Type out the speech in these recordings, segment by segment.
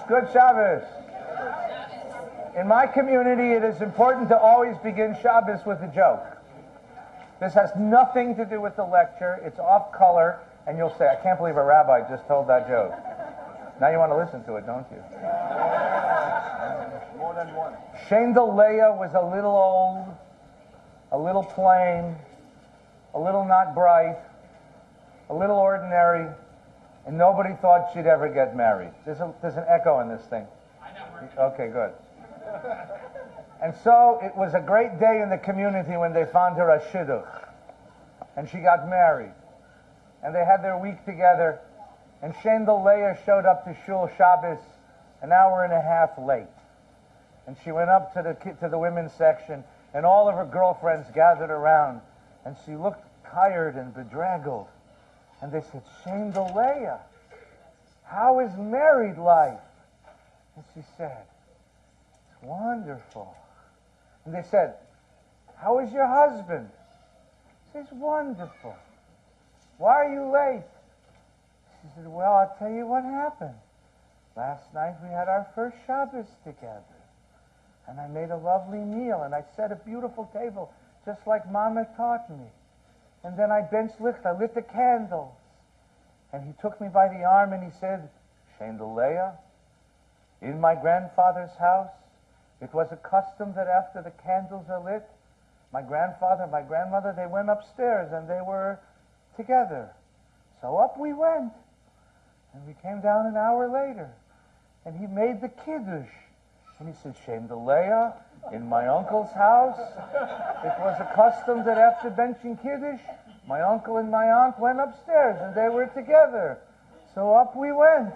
Good Shabbos. In my community, it is important to always begin Shabbos with a joke. This has nothing to do with the lecture. It's off color, and you'll say, I can't believe a rabbi just told that joke. Now you want to listen to it, don't you? More than one. Shendel Leah was a little old, a little plain, a little not bright, a little ordinary, and nobody thought she'd ever get married. There's an echo in this thing. I never. Okay, good. And so it was a great day in the community when they found her a shidduch, and she got married, and they had their week together. And Shendel Leah showed up to Shul Shabbos an hour and a half late. And she went up to the women's section, and all of her girlfriends gathered around, and she looked tired and bedraggled. And they said, Shendel Leah, how is married life? And she said, it's wonderful. And they said, how is your husband? She says, wonderful. Why are you late? She said, well, I'll tell you what happened. Last night we had our first Shabbos together. And I made a lovely meal, and I set a beautiful table, just like Mama taught me. And then I lit the candles. And he took me by the arm and he said, Shendel Leah, in my grandfather's house, it was a custom that after the candles are lit, my grandfather, my grandmother, they went upstairs and they were together. So up we went. And we came down an hour later. And he made the kiddush. And he said, Shendel Leah, in my uncle's house, it was a custom that after benching kiddush, my uncle and my aunt went upstairs and they were together. So up we went.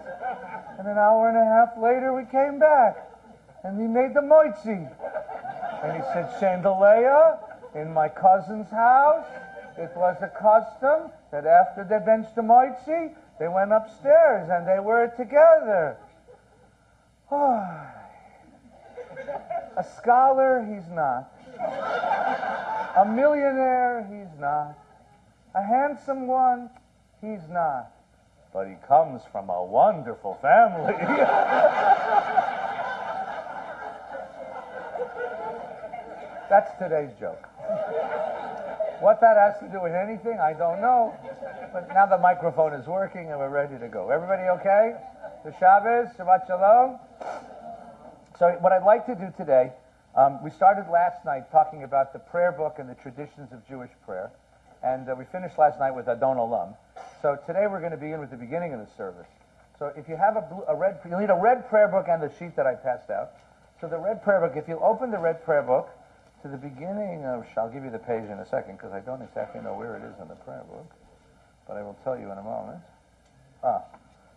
And an hour and a half later we came back. And he made the moitzi. And he said, Shendel Leah, in my cousin's house, it was a custom that after they benched the moitzi, they went upstairs and they were together. Oh. A scholar, he's not. A millionaire, he's not. A handsome one, he's not. But he comes from a wonderful family. That's today's joke. What that has to do with anything, I don't know. But now the microphone is working and we're ready to go. Everybody okay? The Shabbos, Shabbat Shalom. So what I'd like to do today, we started last night talking about the prayer book and the traditions of Jewish prayer. And we finished last night with Adon Olam. So today we're going to begin with the beginning of the service. So if you have you'll need a red prayer book and the sheet that I passed out. So the red prayer book, if you'll open the red prayer book to the beginning of, I'll give you the page in a second because I don't exactly know where it is in the prayer book. But I will tell you in a moment.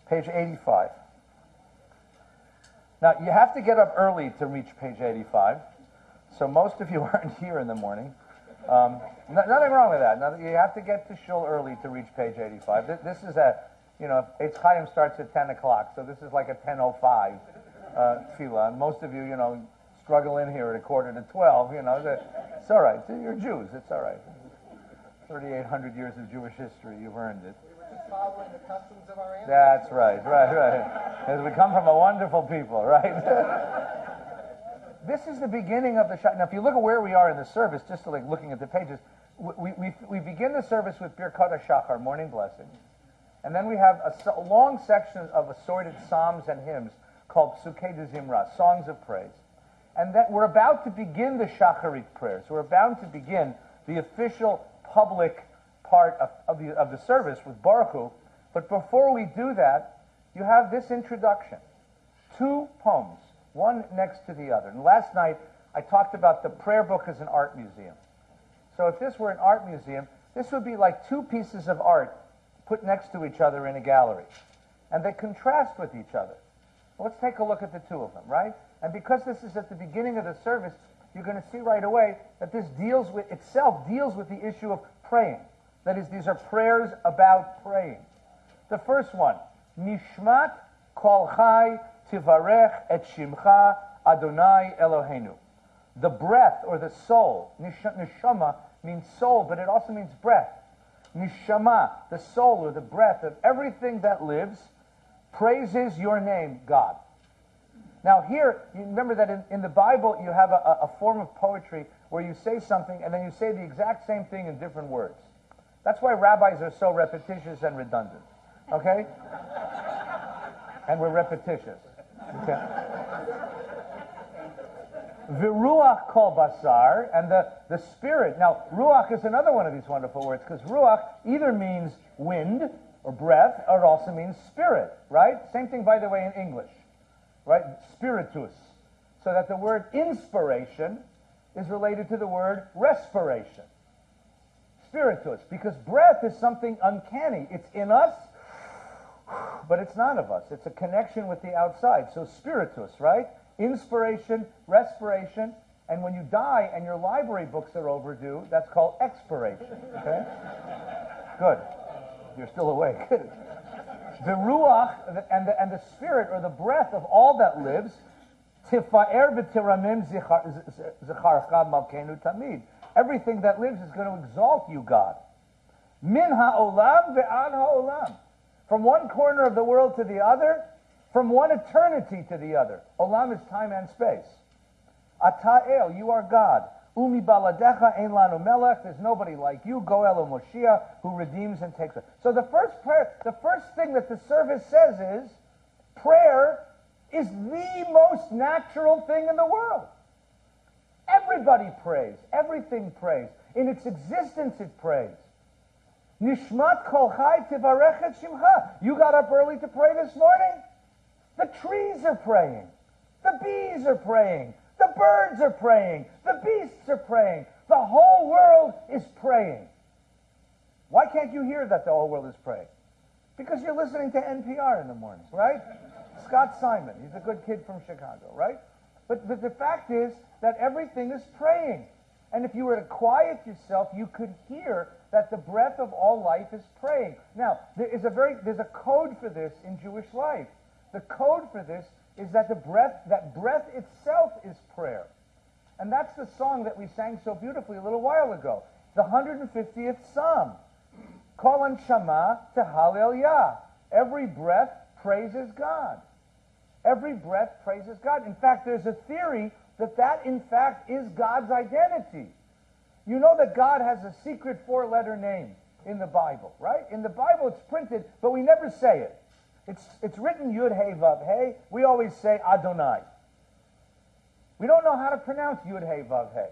Page 85. Now, you have to get up early to reach page 85. So most of you aren't here in the morning. Nothing wrong with that. You have to get to shul early to reach page 85. This is HAYIM starts at 10 o'clock, so this is like a 10:05 tefillah. And most of you, struggle in here at 11:45. It's all right. You're Jews. It's all right. 3,800 years of Jewish history. You've earned it. We were just following the customs of our ancestors. That's right. Because we come from a wonderful people, right? This is the beginning of the Shabbos. Now, if you look at where we are in the service, just to looking at the pages, we begin the service with Birkat HaShachar, morning blessing. And then we have a long section of assorted psalms and hymns called Psukei de Zimra, songs of praise. And that we're about to begin the Shacharit prayers. We're about to begin the official public part of the service with Baruch Hu. But before we do that, you have this introduction. 2 poems, one next to the other. And last night, I talked about the prayer book as an art museum. So if this were an art museum, this would be like 2 pieces of art put next to each other in a gallery. And they contrast with each other. Well, let's take a look at the 2 of them, right? And because this is at the beginning of the service, you're going to see right away that this deals with the issue of praying. That is, these are prayers about praying. The first one, Nishmat kol chai tivarech et shimcha Adonai Eloheinu. The breath, or the soul, neshama means soul, but it also means breath. Nishama, the soul or the breath of everything that lives, praises your name, God. Now here, you remember that in the Bible you have a form of poetry where you say something and then you say the exact same thing in different words. That's why rabbis are so repetitious and redundant. Okay? And we're repetitious. Okay? Viruach kol basar, and the spirit. Now, ruach is another one of these wonderful words, because ruach either means wind or breath, or it also means spirit, right? Same thing, by the way, in English, right? Spiritus. So that the word inspiration is related to the word respiration. Spiritus, because breath is something uncanny. It's in us, but it's not of us. It's a connection with the outside. So spiritus, right? Inspiration, respiration, and when you die and your library books are overdue, that's called expiration. Okay? Good. You're still awake. The ruach and the spirit, or the breath of all that lives, tifa'er v'tiramim zicharcha malkeinu tamid. Everything that lives is going to exalt you, God. Min ha'olam ve'ad ha'olam. From one corner of the world to the other, from one eternity to the other. Olam is time and space. Ata el, you are God. Umi baladecha ein lanu melech. There's nobody like you. Goel Moshiach, who redeems and takes it. So the first thing that the service says is, prayer is the most natural thing in the world. Everybody prays. Everything prays. In its existence, it prays. Nishmat kol chai tivarech et shimcha. You got up early to pray this morning? The trees are praying. The bees are praying. The birds are praying. The beasts are praying. The whole world is praying. Why can't you hear that the whole world is praying? Because you're listening to NPR in the mornings, right? Scott Simon, he's a good kid from Chicago, right? But the fact is that everything is praying. And if you were to quiet yourself, you could hear that the breath of all life is praying. Now, there's a code for this in Jewish life. The code for this is that breath itself is prayer. And that's the song that we sang so beautifully a little while ago. The 150th Psalm. Kol anshama tehalel Yah. Every breath praises God. Every breath praises God. In fact, there's a theory that in fact is God's identity. You know that God has a secret four-letter name in the Bible, right? In the Bible it's printed, but we never say it. It's written Yud Hey Vav Hey. We always say Adonai. We don't know how to pronounce Yud Hey Vav Hey.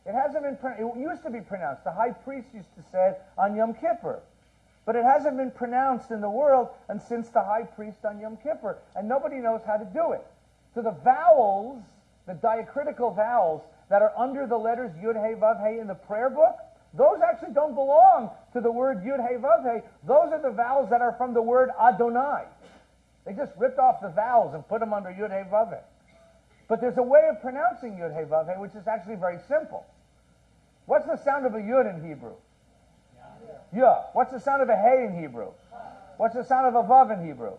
It hasn't been. It used to be pronounced. The high priest used to say it on Yom Kippur, but it hasn't been pronounced in the world and since the high priest on Yom Kippur, and nobody knows how to do it. So the vowels, the diacritical vowels that are under the letters Yud Hey Vav Hey in the prayer book, those actually don't belong to the word Yud Hey Vav Hey. Those are the vowels that are from the word Adonai. They just ripped off the vowels and put them under Yud Hey Vav Hey. But there's a way of pronouncing Yud Hey Vav Hey which is actually very simple. What's the sound of a Yud in Hebrew? Yeah. What's the sound of a Hey in Hebrew? What's the sound of a Vav in Hebrew?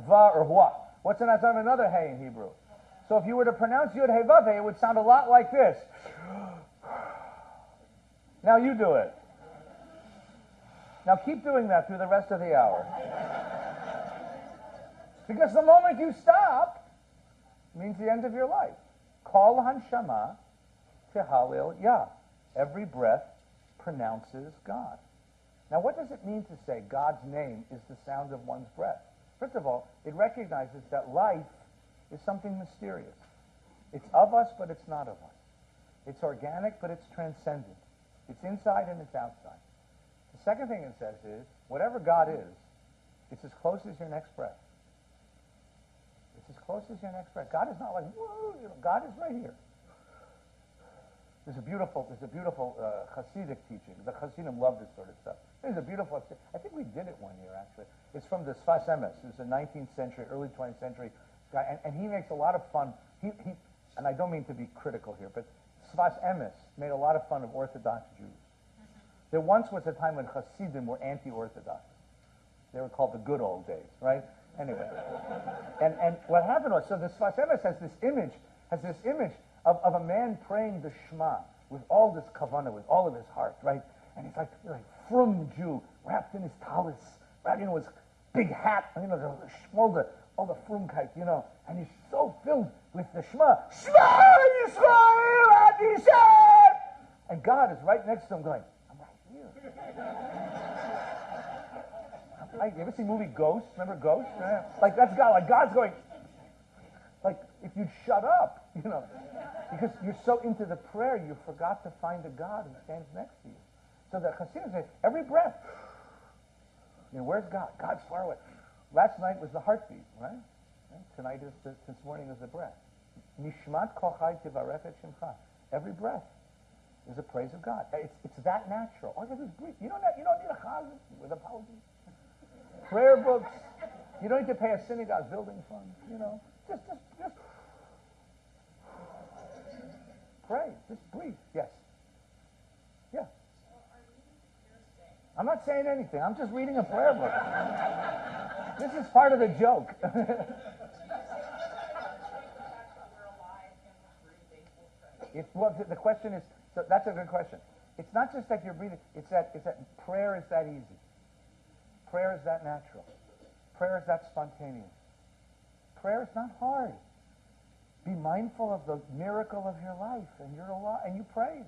Va or Hua. What's the sound of another Hey in Hebrew? So if you were to pronounce Yud Hey Vav Hey, it would sound a lot like this. Now you do it. Now keep doing that through the rest of the hour. Because the moment you stop means the end of your life. Kol hanshama tehalel Yah. Every breath pronounces God. Now what does it mean to say God's name is the sound of one's breath? First of all, it recognizes that life is something mysterious. It's of us, but it's not of us. It's organic, but it's transcendent. It's inside and it's outside. The second thing it says is, whatever God is, it's as close as your next breath. It's as close as your next breath. God is not like, whoa, God is right here. There's a beautiful Hasidic teaching. The Hasidim love this sort of stuff. There's a beautiful, I think we did it one year actually. It's from the Sfas Emes. It's a 19th century, early 20th century guy, and he makes a lot of fun. He and I don't mean to be critical here, but Sfas Emes made a lot of fun of Orthodox Jews. There once was a time when Hasidim were anti-Orthodox. They were called the good old days, right? Anyway, and what happened was, so the Sfas Emes has this image of a man praying the Shema with all this kavanah, with all of his heart, right? And he's like frum Jew, wrapped in his talis, right? big hat, all the Frumkeit, and he's so filled with the Shema. Shema Yisrael Ad Yisrael! And God is right next to him going, I'm right here. You ever see the movie Ghost? Remember Ghost? Yeah. Like that's God. Like God's going, like if you'd shut up, because you're so into the prayer, you forgot to find a God who stands next to you. So the Hasidim say, every breath, where's God? God's far away. Last night was the heartbeat, right? Tonight is this morning is the breath. Nishmat kol chai tivarech et shemcha. Every breath is a praise of God. It's that natural. All you do is breathe. You don't need a chazan with apology. Prayer books. You don't need to pay a synagogue building fund. Just pray. Just breathe. Yes. Yeah. I'm not saying anything. I'm just reading a prayer book. This is part of the joke. The question is, so that's a good question. It's not just that you're breathing. It's that prayer is that easy. Prayer is that natural. Prayer is that spontaneous. Prayer is not hard. Be mindful of the miracle of your life, and you're alive, and you pray.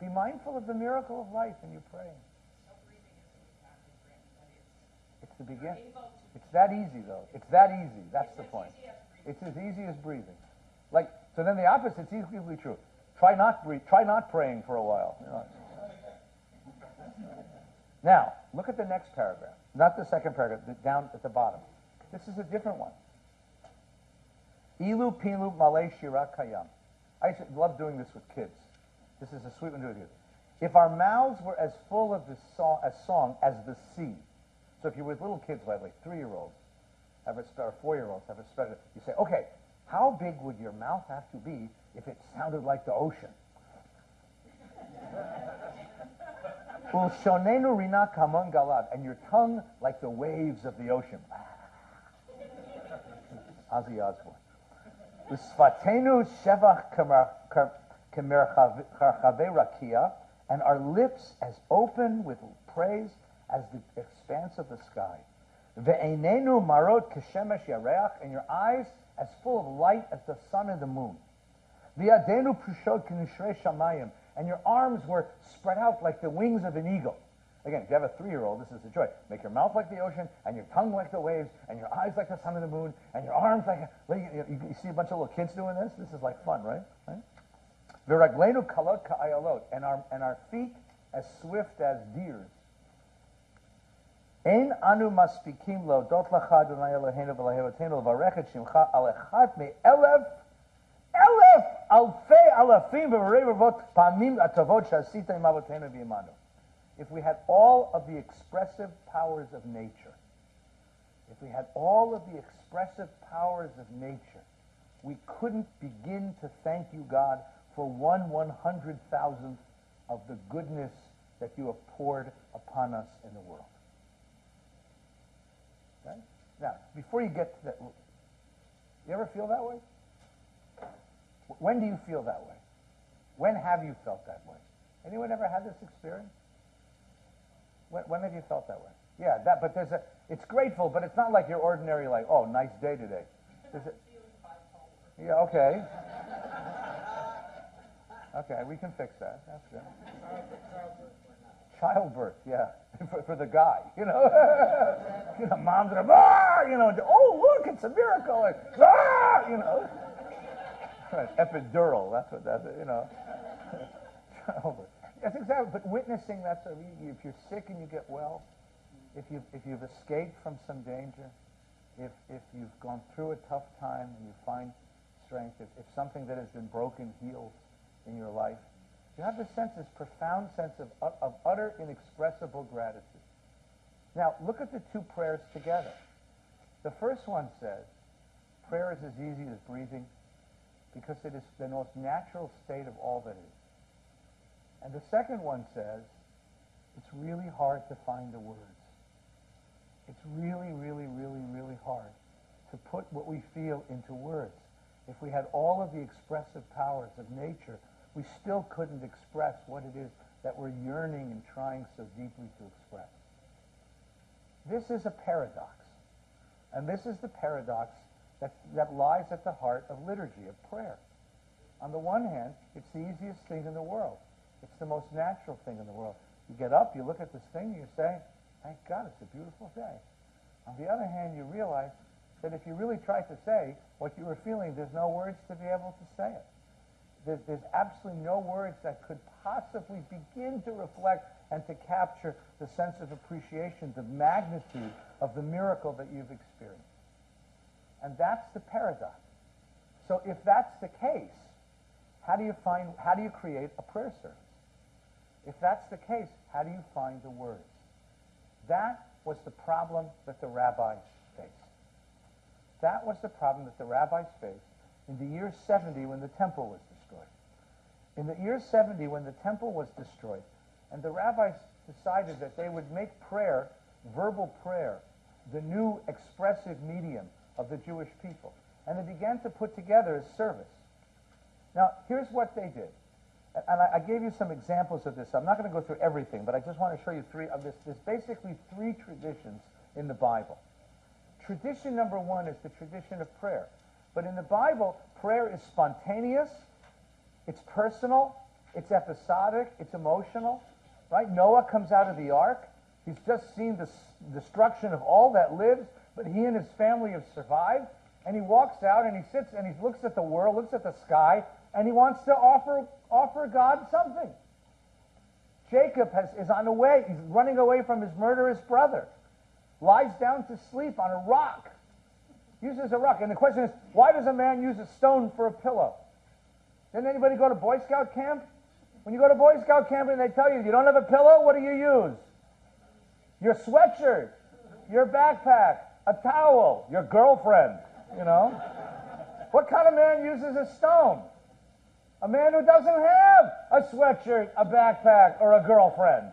Be mindful of the miracle of life, and you pray. It's the beginning. It's that easy, though. It's that easy. That's the point. It's as easy as breathing. So then the opposite's equally true. Try not praying for a while. Now, look at the next paragraph. Not the second paragraph, down at the bottom. This is a different one. Ilu pilu malay shira kayam. I love doing this with kids. This is a sweet one to do. If our mouths were as full of this song as the sea. So if you're with little kids, like 3-year-olds, or 4-year-olds, have a special. You say, okay, how big would your mouth have to be if it sounded like the ocean? Ulshonenu rina kamon galad, and your tongue like the waves of the ocean. Ozzy Osbourne. Usfatenu shevach kemerchave rakia, and our lips as open with praise as the expanse of the sky. Ve'einenu marot keshemesh yareach, and your eyes as full of light as the sun and the moon. V'yadenu pushot k'nishrei shamayim, and your arms were spread out like the wings of an eagle. Again, if you have a 3-year-old, this is a joy. Make your mouth like the ocean, and your tongue like the waves, and your eyes like the sun and the moon, and your arms like you see a bunch of little kids doing this? This is like fun, right? V'raglenu kalot ka'ayalot, and our feet as swift as deers. Ein anu maspikim lo dot lacha Adonai Eloheinu v'lehevatenu l'varech et shimcha al echad me'elef alfei alafim v'revavot pamim atavot shasita im avotenu v'imanu. If we had all of the expressive powers of nature, we couldn't begin to thank you, God, for 1/100,000th of the goodness that you have poured upon us in the world. Okay? Now, before you get to that, you ever feel that way? When do you feel that way? When have you felt that way? Anyone ever had this experience? When have you felt that way? Yeah, but it's grateful, but it's not like your ordinary, like, oh, nice day today. Yeah, okay. Okay, we can fix that. That's good. Childbirth, yeah, for the guy, mom's gonna, oh, look, it's a miracle, like, right, epidural, that's what that is, Childbirth. That's exactly, but witnessing that, so if you're sick and you get well, if you've escaped from some danger, if you've gone through a tough time and you find strength, if something that has been broken heals in your life, you have this profound sense of utter inexpressible gratitude. Now, look at the two prayers together. The first one says, prayer is as easy as breathing because it is the most natural state of all that is. And the second one says, it's really hard to find the words. It's really, really, really, really hard to put what we feel into words. If we had all of the expressive powers of nature, we still couldn't express what it is that we're yearning and trying so deeply to express. This is a paradox. And this is the paradox that lies at the heart of liturgy, of prayer. On the one hand, it's the easiest thing in the world. It's the most natural thing in the world. You get up, you look at this thing, you say, thank God, it's a beautiful day. On the other hand, you realize that if you really tried to say what you were feeling, there's no words to be able to say it. There's absolutely no words that could possibly begin to reflect and to capture the sense of appreciation, the magnitude of the miracle that you've experienced. And that's the paradox. So if that's the case, how do you create a prayer service? If that's the case, how do you find the words? That was the problem that the rabbis faced. That was the problem that the rabbis faced in the year 70 when the temple was destroyed. In the year 70 when the temple was destroyed, and the rabbis decided that they would make prayer, verbal prayer, the new expressive medium of the Jewish people. And they began to put together a service. Now, here's what they did. And I gave you some examples of this. I'm not going to go through everything, but I just want to show you three of this. There's basically three traditions in the Bible. Tradition number one is the tradition of prayer. But in the Bible, prayer is spontaneous, it's personal, it's episodic, it's emotional. Right? Noah comes out of the ark. He's just seen the destruction of all that lives, but he and his family have survived. And he walks out and he sits and he looks at the world, looks at the sky, and he wants to offer God something. Jacob is on the way. He's running away from his murderous brother. Lies down to sleep on a rock. Uses a rock. And the question is, why does a man use a stone for a pillow? Didn't anybody go to Boy Scout camp? When you go to Boy Scout camp and they tell you don't have a pillow, what do you use? Your sweatshirt, your backpack, a towel, your girlfriend, you know. What kind of man uses a stone? A man who doesn't have a sweatshirt, a backpack, or a girlfriend.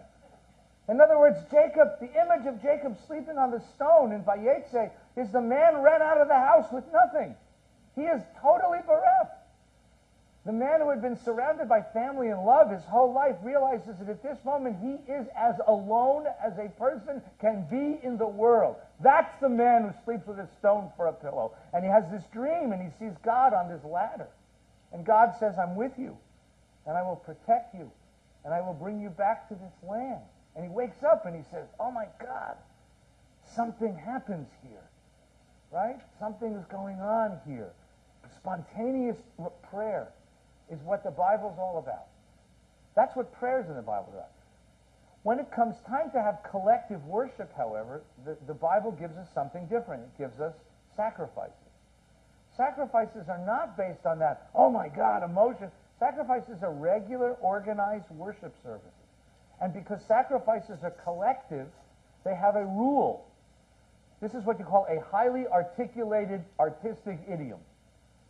In other words, Jacob, the image of Jacob sleeping on the stone in Vayetze is the man ran out of the house with nothing. He is totally bereft. The man who had been surrounded by family and love his whole life realizes that at this moment he is as alone as a person can be in the world. That's the man who sleeps with a stone for a pillow. And he has this dream and he sees God on this ladder. And God says, I'm with you, and I will protect you, and I will bring you back to this land. And he wakes up and he says, oh my God, something happens here, right? Something is going on here. Spontaneous prayer is what the Bible's all about. That's what prayers in the Bible are about. When it comes time to have collective worship, however, the Bible gives us something different. It gives us sacrifices. Sacrifices are not based on that, oh my God, emotion. Sacrifices are regular, organized worship services. And because sacrifices are collective, they have a rule. This is what you call a highly articulated artistic idiom.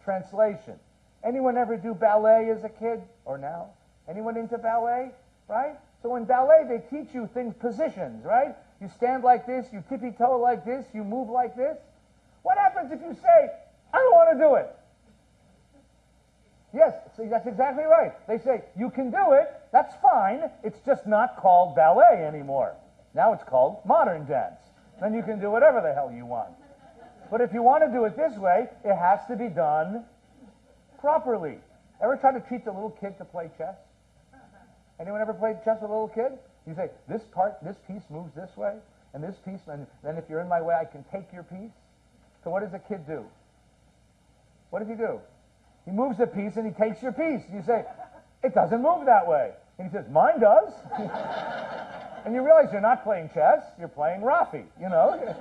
Translation. Anyone ever do ballet as a kid or now? Anyone into ballet? Right? So in ballet, they teach you things, positions, right? You stand like this, you tippy-toe like this, you move like this. What happens if you say, I don't want to do it? Yes, see, that's exactly right. They say, you can do it, that's fine, it's just not called ballet anymore. Now it's called modern dance. Then you can do whatever the hell you want. But if you want to do it this way, it has to be done properly. Ever try to teach a little kid to play chess? Anyone ever played chess with a little kid? You say, this piece moves this way, and this piece, and then if you're in my way, I can take your piece. So what does a kid do? What does he do? He moves a piece and he takes your piece. You say, it doesn't move that way. And he says, mine does. And you realize you're not playing chess, you're playing Rafi, you know.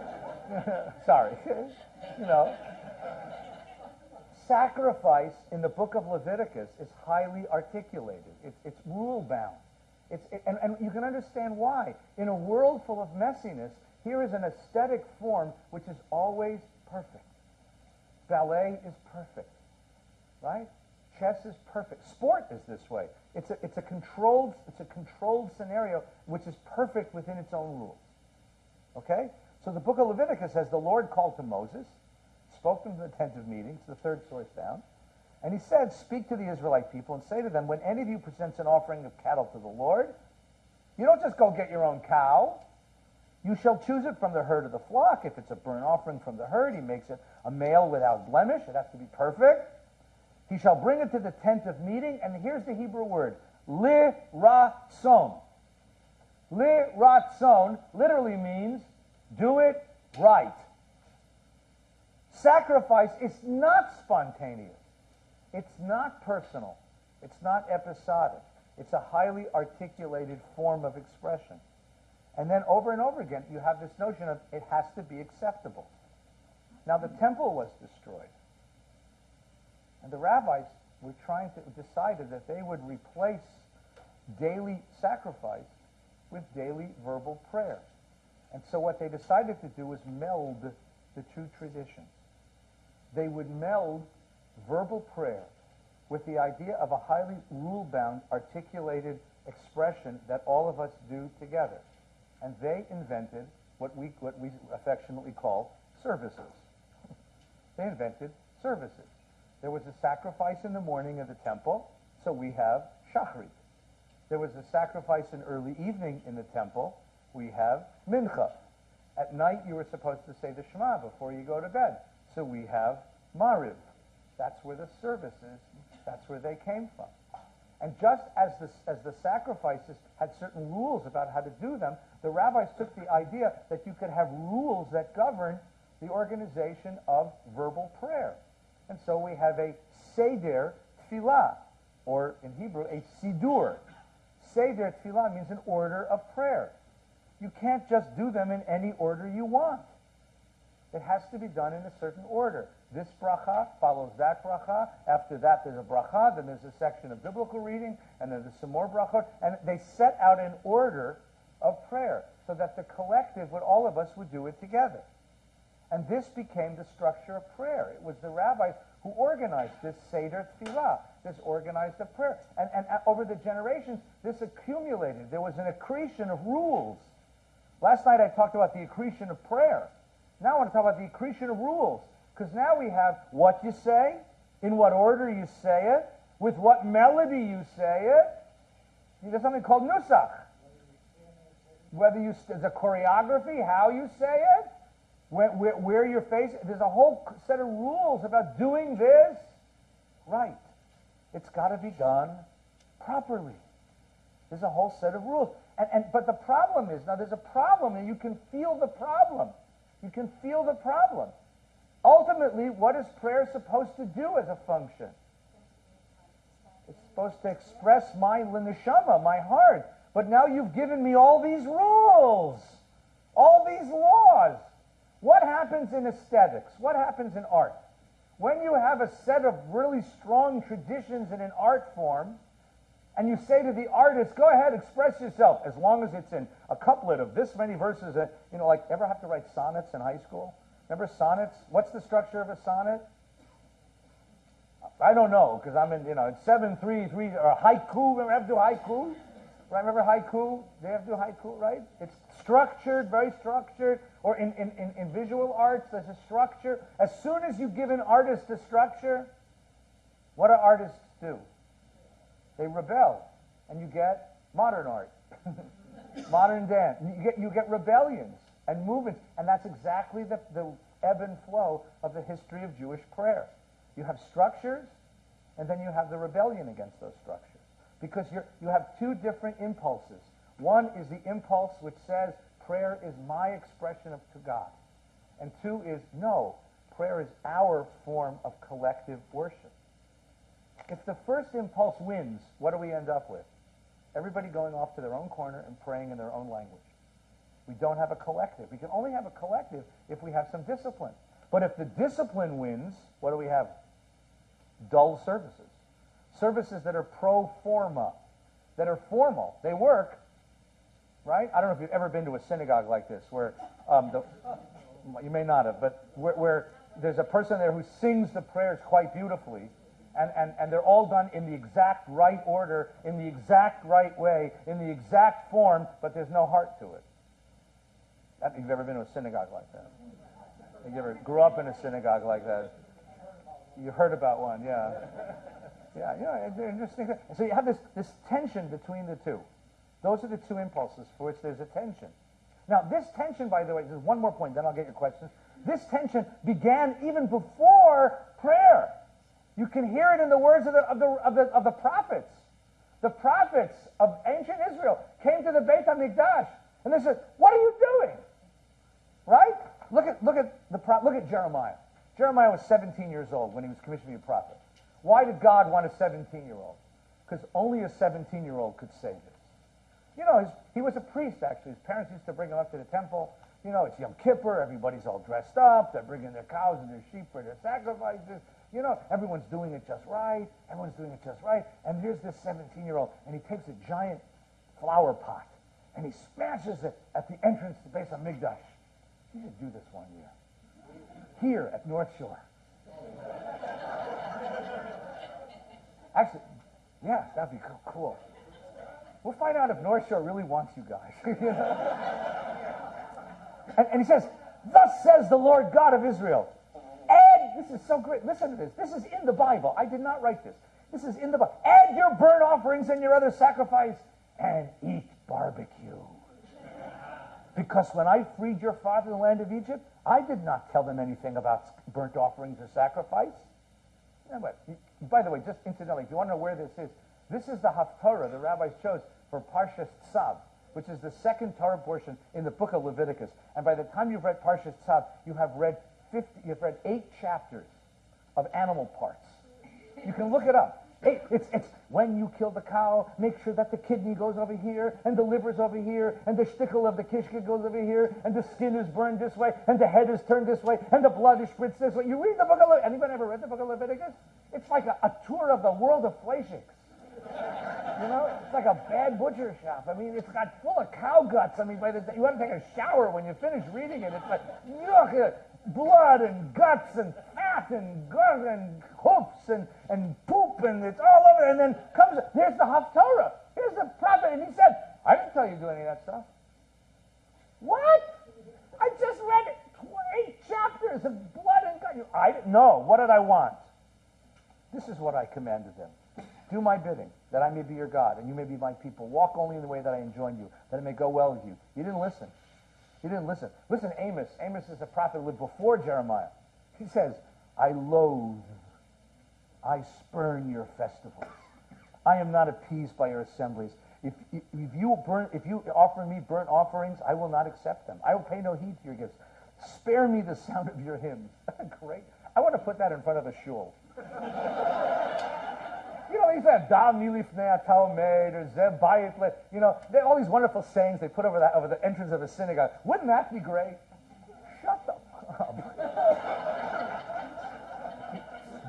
Sorry. You know. Sacrifice in the book of Leviticus is highly articulated. It's rule-bound. And you can understand why. In a world full of messiness, here is an aesthetic form which is always perfect. Ballet is perfect, right? Chess is perfect. Sport is this way. It's a controlled scenario which is perfect within its own rules. Okay? So the book of Leviticus says the Lord called to Moses, spoke to him in the tent of meetings, the third source down, and he said, speak to the Israelite people and say to them, when any of you presents an offering of cattle to the Lord, you don't just go get your own cow. You shall choose it from the herd of the flock. If it's a burnt offering from the herd, he makes it a male without blemish. It has to be perfect. He shall bring it to the tent of meeting, and here's the Hebrew word, li-ra-son. Li-ra-son literally means do it right. Sacrifice is not spontaneous. It's not personal. It's not episodic. It's a highly articulated form of expression. And then over and over again, you have this notion of it has to be acceptable. Now, the temple was destroyed. And the rabbis were decided that they would replace daily sacrifice with daily verbal prayer. And so what they decided to do was meld the two traditions. They would meld verbal prayer with the idea of a highly rule-bound, articulated expression that all of us do together. And they invented what we affectionately call services. They invented services. There was a sacrifice in the morning in the temple, so we have shachrit. There was a sacrifice in early evening in the temple, we have mincha. At night you were supposed to say the Shema before you go to bed, so we have mariv. That's where the services, that's where they came from. And just as the sacrifices had certain rules about how to do them, the rabbis took the idea that you could have rules that govern the organization of verbal prayer. And so we have a seder tefillah, or in Hebrew, a sidur. Seder tefillah means an order of prayer. You can't just do them in any order you want. It has to be done in a certain order. This bracha follows that bracha. After that, there's a bracha. Then there's a section of biblical reading. And then there's some more brachot. And they set out an order of prayer so that the collective, all of us, would do it together. And this became the structure of prayer. It was the rabbis who organized this Seder Tefillah, this organized of prayer. And over the generations, this accumulated. There was an accretion of rules. Last night I talked about the accretion of prayer. Now I want to talk about the accretion of rules. Because now we have what you say, in what order you say it, with what melody you say it. There's something called nusach. Whether the choreography, how you say it, where your face, there's a whole set of rules about doing this right. It's got to be done properly. There's a whole set of rules. But the problem is, now there's a problem, and you can feel the problem. You can feel the problem. Ultimately, what is prayer supposed to do as a function? It's supposed to express my neshama, my heart. But now you've given me all these rules, all these laws. What happens in aesthetics? What happens in art? When you have a set of really strong traditions in an art form, and you say to the artist, go ahead, express yourself, as long as it's in a couplet of this many verses, like, ever have to write sonnets in high school? Remember sonnets? What's the structure of a sonnet? I don't know, because I'm in, it's 7-3-3, or haiku. Remember, I have to do haiku? Right? Remember haiku? They have to do haiku, right? It's structured, very structured. Or in visual arts, there's a structure. As soon as you give an artist a structure, what do artists do? They rebel, and you get modern art, modern dance. You get rebellions and movements, and that's exactly the ebb and flow of the history of Jewish prayer. You have structures, and then you have the rebellion against those structures, because you have two different impulses. One is the impulse which says prayer is my expression to God, and two is no, prayer is our form of collective worship. If the first impulse wins, what do we end up with? Everybody going off to their own corner and praying in their own language. We don't have a collective. We can only have a collective if we have some discipline. But if the discipline wins, what do we have? Dull services. Services that are pro forma, that are formal. They work, right? I don't know if you've ever been to a synagogue like this, where you may not have, but where there's a person there who sings the prayers quite beautifully, and they're all done in the exact right order, in the exact right way, in the exact form, but there's no heart to it. You've ever been to a synagogue like that? You ever grew up in a synagogue like that? You heard about one, yeah. Yeah, interesting. So you have this tension between the two. Those are the two impulses for which there's a tension. Now, this tension, by the way, there's one more point, then I'll get your questions. This tension began even before prayer. You can hear it in the words of the prophets. The prophets of ancient Israel came to the Beit HaMikdash, and they said, "What are you doing?" Right? Look at Jeremiah. Jeremiah was 17 years old when he was commissioned to be a prophet. Why did God want a 17-year-old? Because only a 17-year-old could say this. You know, he was a priest, actually. His parents used to bring him up to the temple. You know, it's Yom Kippur. Everybody's all dressed up. They're bringing their cows and their sheep for their sacrifices. You know, everyone's doing it just right. Everyone's doing it just right. And here's this 17-year-old, and he takes a giant flower pot, and he smashes it at the entrance to the Beis HaMikdash. You should do this one year. Here at North Shore. Actually, yeah, that'd be cool. We'll find out if North Shore really wants you guys. You know? And he says, "Thus says the Lord God of Israel." Add, this is so great. Listen to this. This is in the Bible. I did not write this. This is in the Bible. Add your burnt offerings and your other sacrifice and eat barbecue. Because when I freed your father in the land of Egypt, I did not tell them anything about burnt offerings or sacrifice. Anyway, by the way, just incidentally, if you want to know where this is the Haftarah the rabbis chose for Parshas Tzav, which is the second Torah portion in the book of Leviticus. And by the time you've read Parshas Tzav, you've read 8 chapters of animal parts. You can look it up. It's when you kill the cow, make sure that the kidney goes over here, and the liver's over here, and the shtickle of the kishka goes over here, and the skin is burned this way, and the head is turned this way, and the blood is spritzed this way. You read the book of Leviticus. Anybody ever read the book of Leviticus? It's like a tour of the world of Fleischiks. You know, it's like a bad butcher shop. I mean, it's got full of cow guts. I mean, you want to take a shower when you finish reading it. It's like, yuck, blood and guts and fat and gut and hoofs and poop, and it's all over. And then here's the Haftarah. Here's the prophet, and he said, "I didn't tell you to do any of that stuff." What? I just read 8 chapters of blood and gut. I didn't know. What did I want? This is what I commanded them. Do my bidding, that I may be your God, and you may be my people. Walk only in the way that I enjoin you, that it may go well with you. You didn't listen. You didn't listen. Listen, Amos. Amos is a prophet who lived before Jeremiah. He says, "I loathe, I spurn your festivals. I am not appeased by your assemblies. If you offer me burnt offerings, I will not accept them. I will pay no heed to your gifts. Spare me the sound of your hymns." Great. I want to put that in front of a shul. You know, he's that "Da milifnei Talmud" or "Zeb Bayit." You know, all these wonderful sayings they put over the entrance of a synagogue. Wouldn't that be great? Shut the fuck up.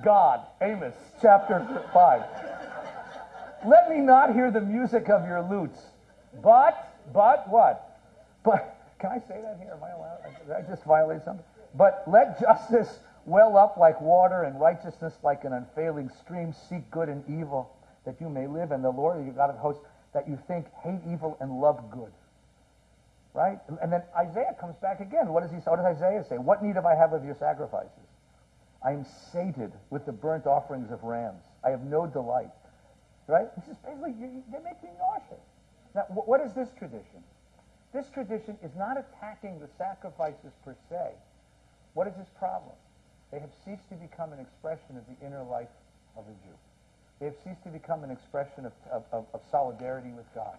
God, Amos, chapter 5. "Let me not hear the music of your lutes, but what? But can I say that here? Am I allowed? Did I just violate something? But let justice well up like water, and righteousness like an unfailing stream. Seek good and evil, that you may live. And the Lord, your God of hosts, that you think, hate evil and love good." Right? And then Isaiah comes back again. What does Isaiah say? "What need have I of your sacrifices? I am sated with the burnt offerings of rams. I have no delight." Right? He says, basically, they make me nauseous. Now, what is this tradition? This tradition is not attacking the sacrifices per se. What is his problem? They have ceased to become an expression of the inner life of a Jew. They have ceased to become an expression of solidarity with God.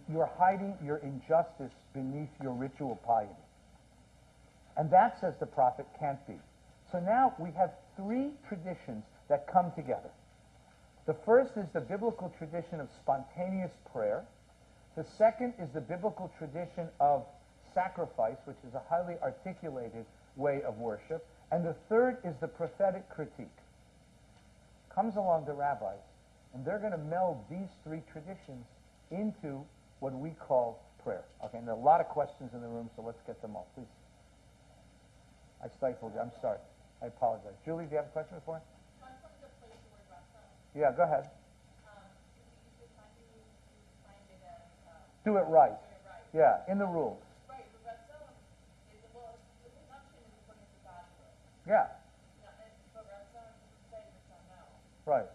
You're hiding your injustice beneath your ritual piety. And that, says the prophet, can't be. So now we have 3 traditions that come together. The first is the biblical tradition of spontaneous prayer. The second is the biblical tradition of sacrifice, which is a highly articulated way of worship. And the third is the prophetic critique. Comes along the rabbis, and they're going to meld these 3 traditions into what we call prayer. Okay, and there are a lot of questions in the room, so let's get them all, please. I stifled you. I'm sorry. I apologize. Julie, do you have a question for me? Yeah, go ahead. Do it right. Yeah, in the rules. Yeah. Right.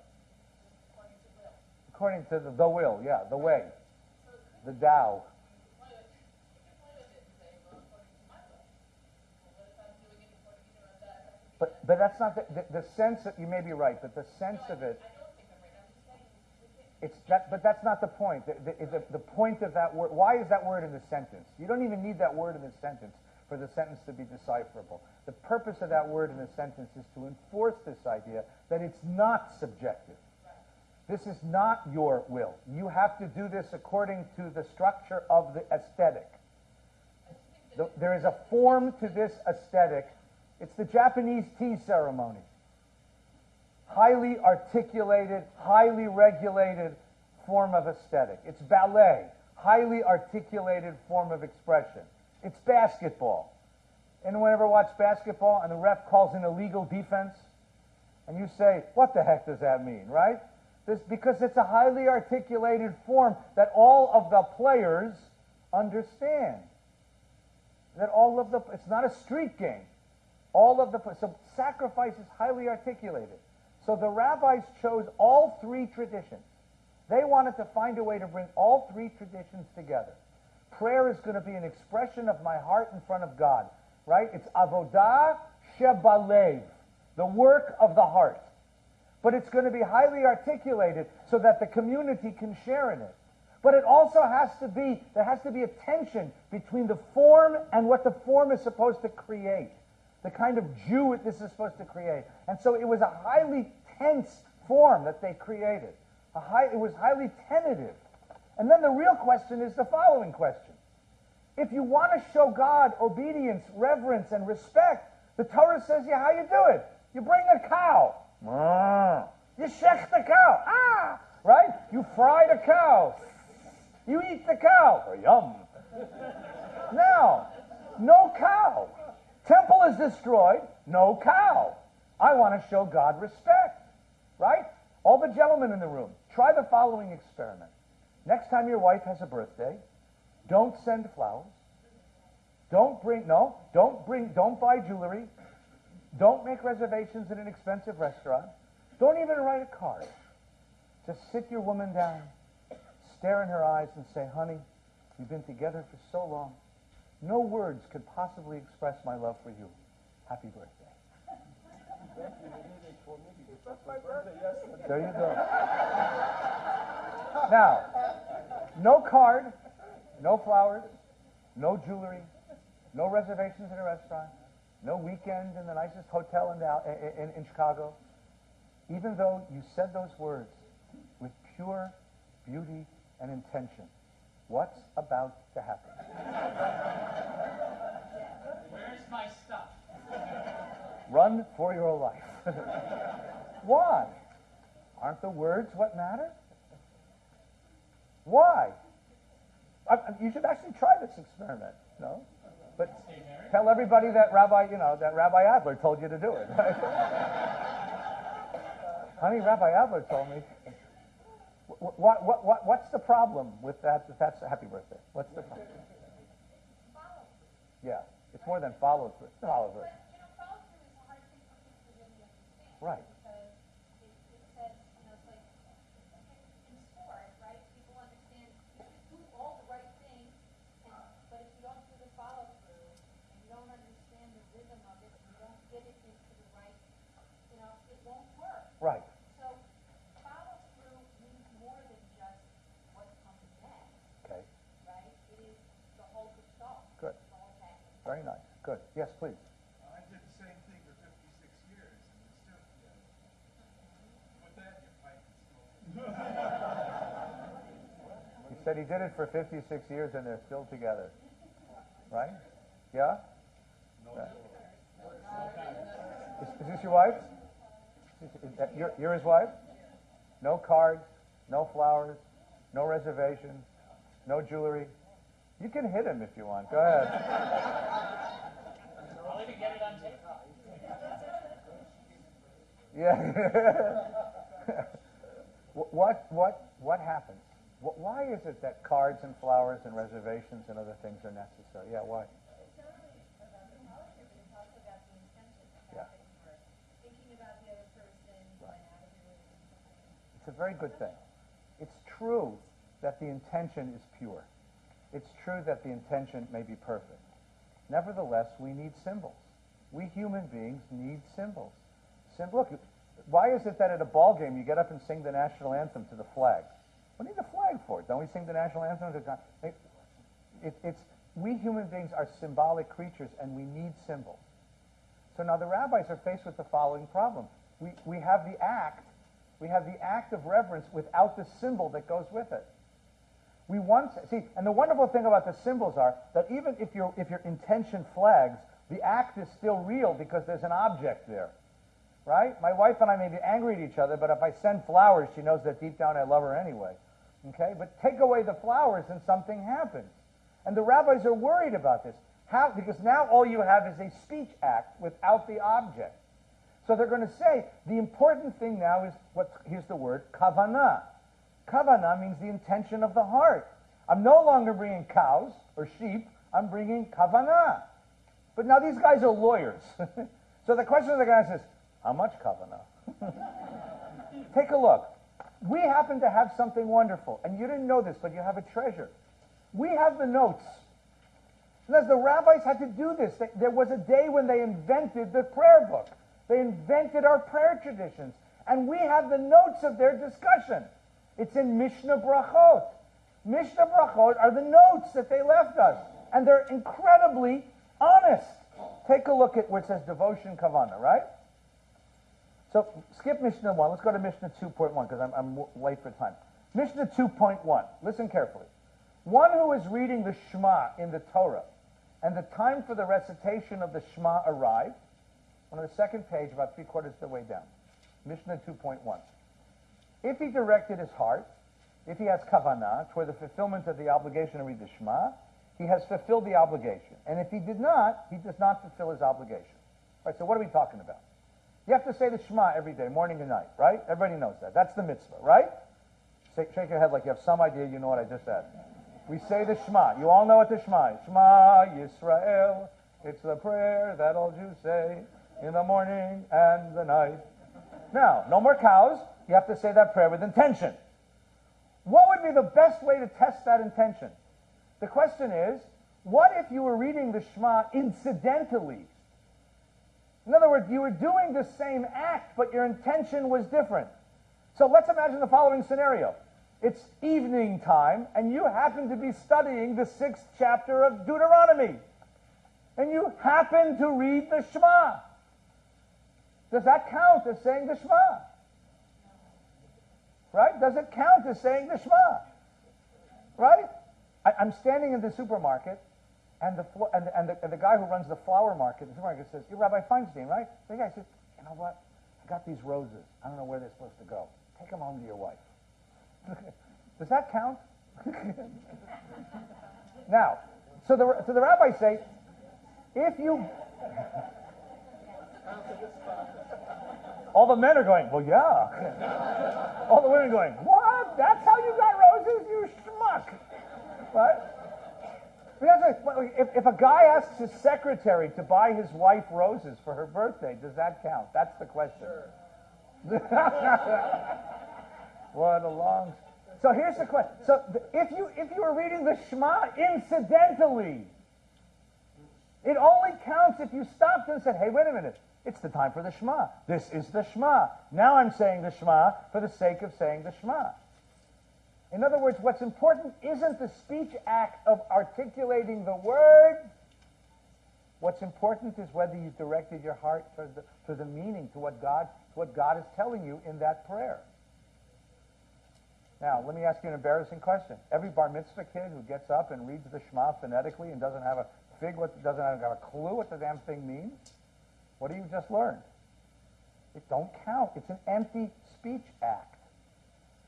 According to the will, yeah, the way, the Tao. But that's not the sense that you may be right, but the sense of it. It's that, but that's not the point. The point of that word. Why is that word in the sentence? You don't even need that word in the sentence for the sentence to be decipherable. The purpose of that word in the sentence is to enforce this idea that it's not subjective. This is not your will. You have to do this according to the structure of the aesthetic. There is a form to this aesthetic. It's the Japanese tea ceremony. Highly articulated, highly regulated form of aesthetic. It's ballet, highly articulated form of expression. It's basketball. Anyone ever watch basketball and the ref calls an illegal defense? And you say, what the heck does that mean, right? Because it's a highly articulated form that all of the players understand. It's not a street game. So sacrifice is highly articulated. So the rabbis chose all three traditions. They wanted to find a way to bring all three traditions together. Prayer is going to be an expression of my heart in front of God, right? It's avodah shebalev, the work of the heart. But it's going to be highly articulated so that the community can share in it. But it also there has to be a tension between the form and what the form is supposed to create. The kind of Jew this is supposed to create. And so it was a highly tense form that they created. It was highly tentative. And then the real question is the following question. If you want to show God obedience, reverence, and respect, the Torah says how you do it. You bring a cow. You shech the cow. Right? You fry the cow. You eat the cow. Oh, yum. Now, no cow. Temple is destroyed. No cow. I want to show God respect. Right? All the gentlemen in the room, try the following experiment. Next time your wife has a birthday, don't send flowers. Don't buy jewelry. Don't make reservations in an expensive restaurant. Don't even write a card. Just sit your woman down, stare in her eyes and say, honey, we've been together for so long. No words could possibly express my love for you. Happy birthday. There you go. Now, no card, no flowers, no jewelry, no reservations in a restaurant, no weekend in the nicest hotel in Chicago. Even though you said those words with pure beauty and intention, what's about to happen? Where's my stuff? Run for your life. Why? Aren't the words what matter? Why? You should actually try this experiment, no? But tell everybody that Rabbi Adler told you to do it. Right? Honey, Rabbi Adler told me. What's the problem with that? If that's a happy birthday, what's the problem? Yeah, it's more than follow through. Follow through. Follow through is a hard thing for people to really understand. Right. Because it says, it's like in sport, right? People understand you should do all the right things, but if you don't do the follow through and you don't understand the rhythm of it, and you don't get it into the right, it won't work. Right. So follow through means more than just what comes next. Okay. Right? It is the whole gestalt. Good. The whole package. Very nice. Good. Yes, please. I did the same thing for 56 years, and we're still together. With that, your pipe is still. He said he did it for 56 years and they're still together. Right? Yeah? Is this your wife? You're his wife? No cards, no flowers, no reservations, no jewelry. You can hit him if you want. Go ahead. I'll even get it on tape. Yeah. What happens? Why is it that cards and flowers and reservations and other things are necessary? Yeah, why? It's not only about the fellowship, but it's also about the intention. The Yeah. fact that you were thinking about the other person, you went out of your way to do something. It's a very good thing. It's true that the intention is pure. It's true that the intention may be perfect. Nevertheless, we need symbols. We human beings need symbols. Look, why is it that at a ball game you get up and sing the national anthem to the flag? What do you need the flag for? Don't we sing the national anthem? We human beings are symbolic creatures, and we need symbols. So now the rabbis are faced with the following problem. We have the act of reverence without the symbol that goes with it. And the wonderful thing about the symbols are that even if your intention flags, the act is still real because there's an object there, right? My wife and I may be angry at each other, but if I send flowers, she knows that deep down I love her anyway, okay? But take away the flowers and something happens. And the rabbis are worried about this. How? Because now all you have is a speech act without the object. So they're going to say the important thing now is here's the word, kavanah. Kavanah means the intention of the heart. I'm no longer bringing cows or sheep. I'm bringing kavanah. But now these guys are lawyers. So the question of the guy is, how much kavanah? Take a look. We happen to have something wonderful. And you didn't know this, but you have a treasure. We have the notes. And as the rabbis had to do this, there was a day when they invented the prayer book. They invented our prayer traditions. And we have the notes of their discussion. It's in Mishnah Brachot. Mishnah Brachot are the notes that they left us. And they're incredibly honest. Take a look at where it says devotion kavanah, right? So skip Mishnah 1. Let's go to Mishnah 2.1 because I'm late for time. Mishnah 2.1. Listen carefully. One who is reading the Shema in the Torah and the time for the recitation of the Shema arrived, on the second page, about 3/4 of the way down. Mishnah 2.1. If he directed his heart, if he has kavanah toward the fulfillment of the obligation to read the Shema, he has fulfilled the obligation. And if he did not, he does not fulfill his obligation. All right, so what are we talking about? You have to say the Shema every day, morning and night, right? Everybody knows that. That's the mitzvah, right? Shake your head like you have some idea you know what I just said. We say the Shema. You all know what the Shema is. Shema Yisrael. It's the prayer that all Jews say in the morning and the night. Now, no more cows. You have to say that prayer with intention. What would be the best way to test that intention? The question is, what if you were reading the Shema incidentally? In other words, you were doing the same act, but your intention was different. So let's imagine the following scenario. It's evening time, and you happen to be studying the 6th chapter of Deuteronomy. And you happen to read the Shema. Does that count as saying the Shema? Right? Does it count as saying the Shema? Right? I'm standing in the supermarket, and the guy who runs the flower market, the supermarket says, "You're Rabbi Feinstein, right?" The guy says, "You know what? I got these roses. I don't know where they're supposed to go. Take them home to your wife." Does that count? Now, so the rabbis say, if you... All the men are going, well, yeah. All the women are going, what? That's how you got roses, you schmuck. Right? If a guy asks his secretary to buy his wife roses for her birthday, does that count? That's the question. What a long... So here's the question. So if you were reading the Shema incidentally, it only counts if you stopped and said, hey, wait a minute. It's the time for the Shema. This is the Shema. Now I'm saying the Shema for the sake of saying the Shema. In other words, what's important isn't the speech act of articulating the word. What's important is whether you directed your heart to the meaning, to what God is telling you in that prayer. Now, let me ask you an embarrassing question. Every bar mitzvah kid who gets up and reads the Shema phonetically and doesn't have a clue what the damn thing means, what do you just learned? It don't count. It's an empty speech act.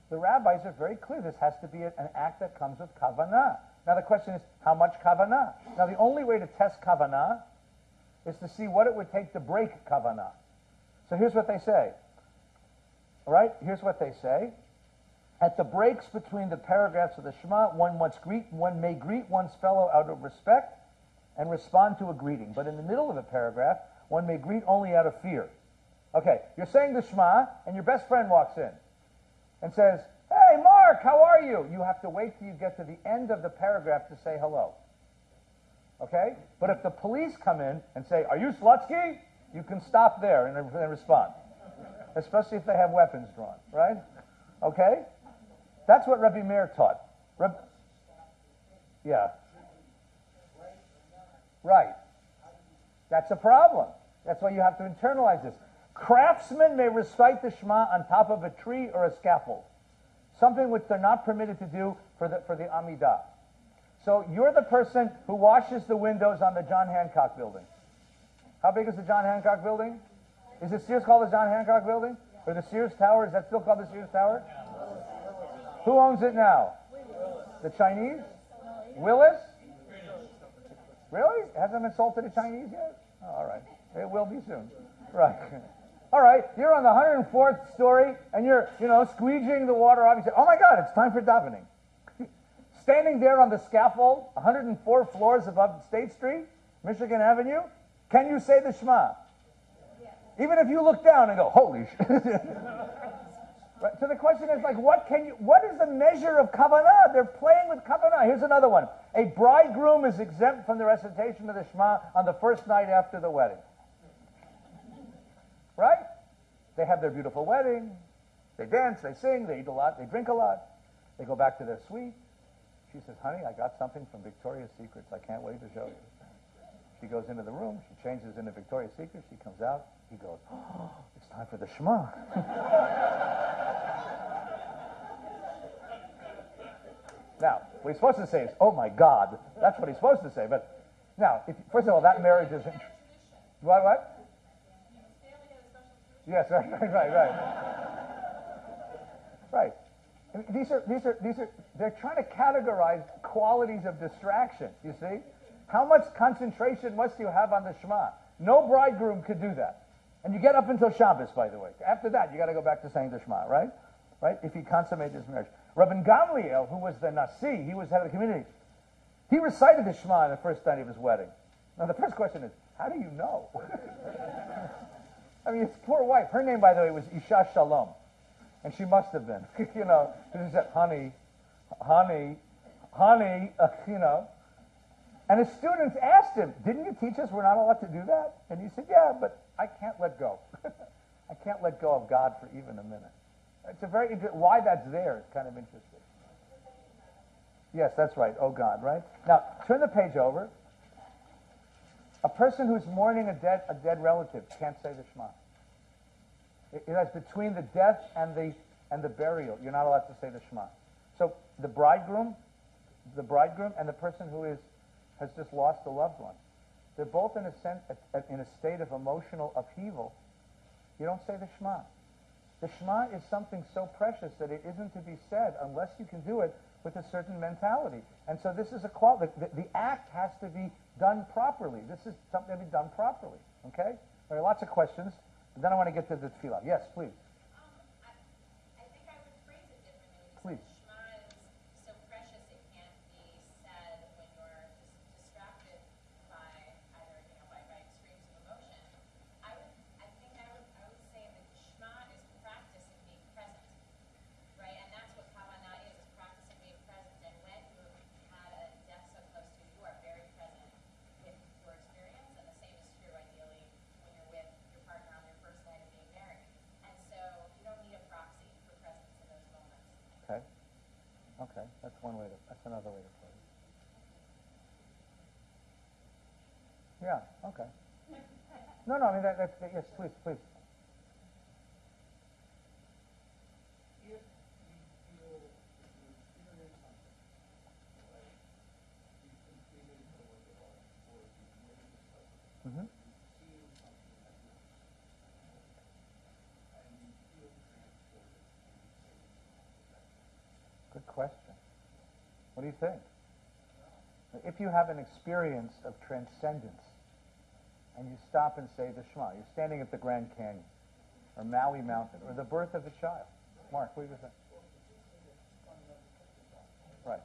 The rabbis are very clear. This has to be an act that comes with kavanah. Now the question is, how much kavanah? Now the only way to test kavanah is to see what it would take to break kavanah. So here's what they say. All right? Here's what they say. At the breaks between the paragraphs of the Shema, one may greet one's fellow out of respect and respond to a greeting. But in the middle of a paragraph, one may greet only out of fear. Okay, you're saying the Shema, and your best friend walks in and says, hey, Mark, how are you? You have to wait till you get to the end of the paragraph to say hello. Okay? But if the police come in and say, "Are you Slutsky?" you can stop there and respond. Especially if they have weapons drawn, right? Okay? That's what Rebbe Meir taught. Yeah. Right. That's a problem. That's why you have to internalize this. Craftsmen may recite the Shema on top of a tree or a scaffold, something which they're not permitted to do for the Amidah. So you're the person who washes the windows on the John Hancock building. How big is the John Hancock building? Is it Sears called the John Hancock building? Or the Sears Tower? Is that still called the Sears Tower? Who owns it now? The Chinese? Willis? Really? It hasn't been sold to the Chinese yet? Oh, all right. It will be soon. Right. All right. You're on the 104th story, and you're, squeegeeing the water off. You say, "Oh my God, it's time for davening." Standing there on the scaffold, 104 floors above State Street, Michigan Avenue, can you say the Shema? Even if you look down and go, "Holy shit." Right? So the question is, what is the measure of kavanah? They're playing with kavanah. Here's another one. A bridegroom is exempt from the recitation of the Shema on the first night after the wedding. Right? They have their beautiful wedding. They dance, they sing, they eat a lot, they drink a lot. They go back to their suite. She says, "Honey, I got something from Victoria's Secrets. I can't wait to show you." She goes into the room. She changes into Victoria's Secret. She comes out. He goes, "Oh, it's time for the Shema." Now, what he's supposed to say is, "Oh my God." That's what he's supposed to say. But now, first of all, that marriage isn't. What? Yes, right. Right. I mean, these are. They're trying to categorize qualities of distraction. You see, how much concentration must you have on the Shema? No bridegroom could do that. And you get up until Shabbos, by the way. After that, you got to go back to saying the Shema, right? Right? If he consummated his marriage. Rabbi Gamliel, who was the Nasi, he was head of the community. He recited the Shema on the first night of his wedding. Now, the first question is, how do you know? I mean, his poor wife. Her name, by the way, was Isha Shalom. And she must have been. She said, honey. And his students asked him, "Didn't you teach us we're not allowed to do that?" And he said, "Yeah, but I can't let go. I can't let go of God for even a minute." It's a very interesting, why that's there is kind of interesting. Yes, that's right. Oh God, right? Now, turn the page over. A person who's mourning a dead relative can't say the Shema. That's between the death and the burial. You're not allowed to say the Shema. So the bridegroom and the person who has just lost a loved one, they're both in a state of emotional upheaval. You don't say the Shema. The Shema is something so precious that it isn't to be said unless you can do it with a certain mentality. And so this is a quality. The act has to be done properly. This is something to be done properly. Okay? There are lots of questions. But then I want to get to the tefillah. Yes, please. I think I would phrase it differently. Please. Shema is so precious it can't be said when you're distracted by either, by extremes of emotion. I would say that Shema is practice in being present, right? And that's what kavanah is practice in being present. And when you've had a death so close to you, you are very present with your experience, and the same is true ideally when you're with your partner on your first night of being married. And so you don't need a proxy for presence in those moments. Okay. Okay. That's another way to put it. Yeah. Okay. No. I mean that's yes. Please. If you feel if you experience something, like you completed the work of art, or you committed to something, Mm-hmm. you've seen something that works, and you feel transported, you say something. Good question. What do you think? If you have an experience of transcendence and you stop and say the Shema, you're standing at the Grand Canyon or Maui Mountain or the birth of a child. Mark, what do you think? Right.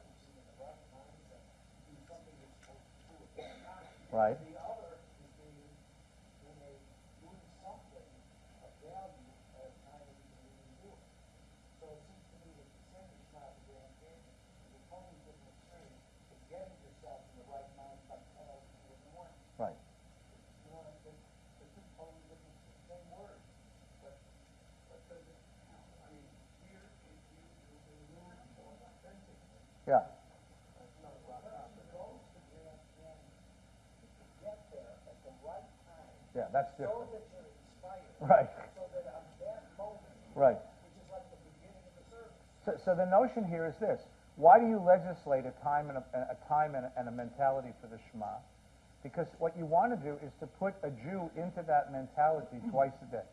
Right. The other is doing something of value at a time that you can really do it. So it seems to me that the same is not the Grand Canyon. It's a totally different experience of getting yourself in the right mindset. Yeah. Yeah, that's different. Right. Right. So the notion here is this: why do you legislate a time and a mentality for the Shema? Because what you want to do is to put a Jew into that mentality twice a day.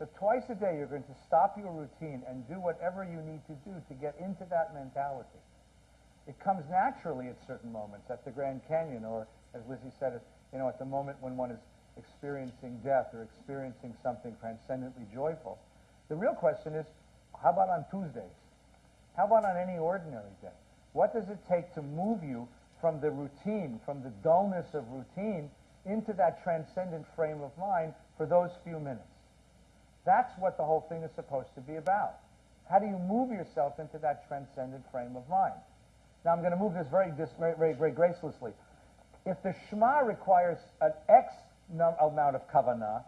So twice a day you're going to stop your routine and do whatever you need to do to get into that mentality. It comes naturally at certain moments, at the Grand Canyon, or as Lizzie said, at the moment when one is experiencing death or experiencing something transcendently joyful. The real question is, how about on Tuesdays? How about on any ordinary day? What does it take to move you from the routine, from the dullness of routine, into that transcendent frame of mind for those few minutes? That's what the whole thing is supposed to be about. How do you move yourself into that transcendent frame of mind? Now I'm going to move this very gracelessly. If the Shema requires an X amount of kavanah,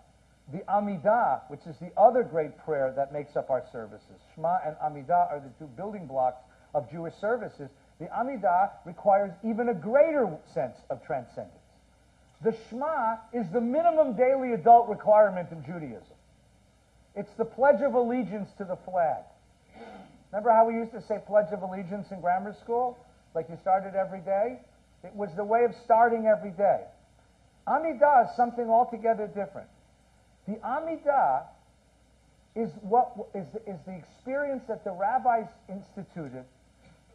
the Amidah, which is the other great prayer that makes up our services, Shema and Amidah are the two building blocks of Jewish services. The Amidah requires even a greater sense of transcendence. The Shema is the minimum daily adult requirement in Judaism. It's the Pledge of Allegiance to the flag. Remember how we used to say Pledge of Allegiance in grammar school? Like you started every day? It was the way of starting every day. Amidah is something altogether different. The Amidah is the experience that the rabbis instituted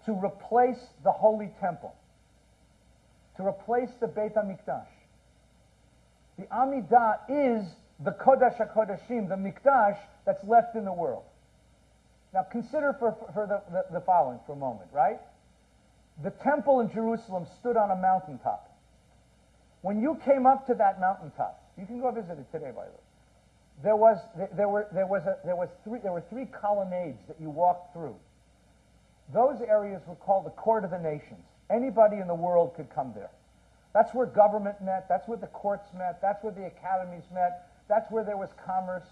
to replace the Holy Temple, to replace the Beit HaMikdash. The Amidah is the Kodesh HaKodeshim, the Mikdash that's left in the world. Now consider for the following for a moment, right? The temple in Jerusalem stood on a mountaintop. When you came up to that mountaintop, you can go visit it today, by the way. There were three colonnades that you walked through. Those areas were called the Court of the Nations. Anybody in the world could come there. That's where government met. That's where the courts met. That's where the academies met. That's where there was commerce.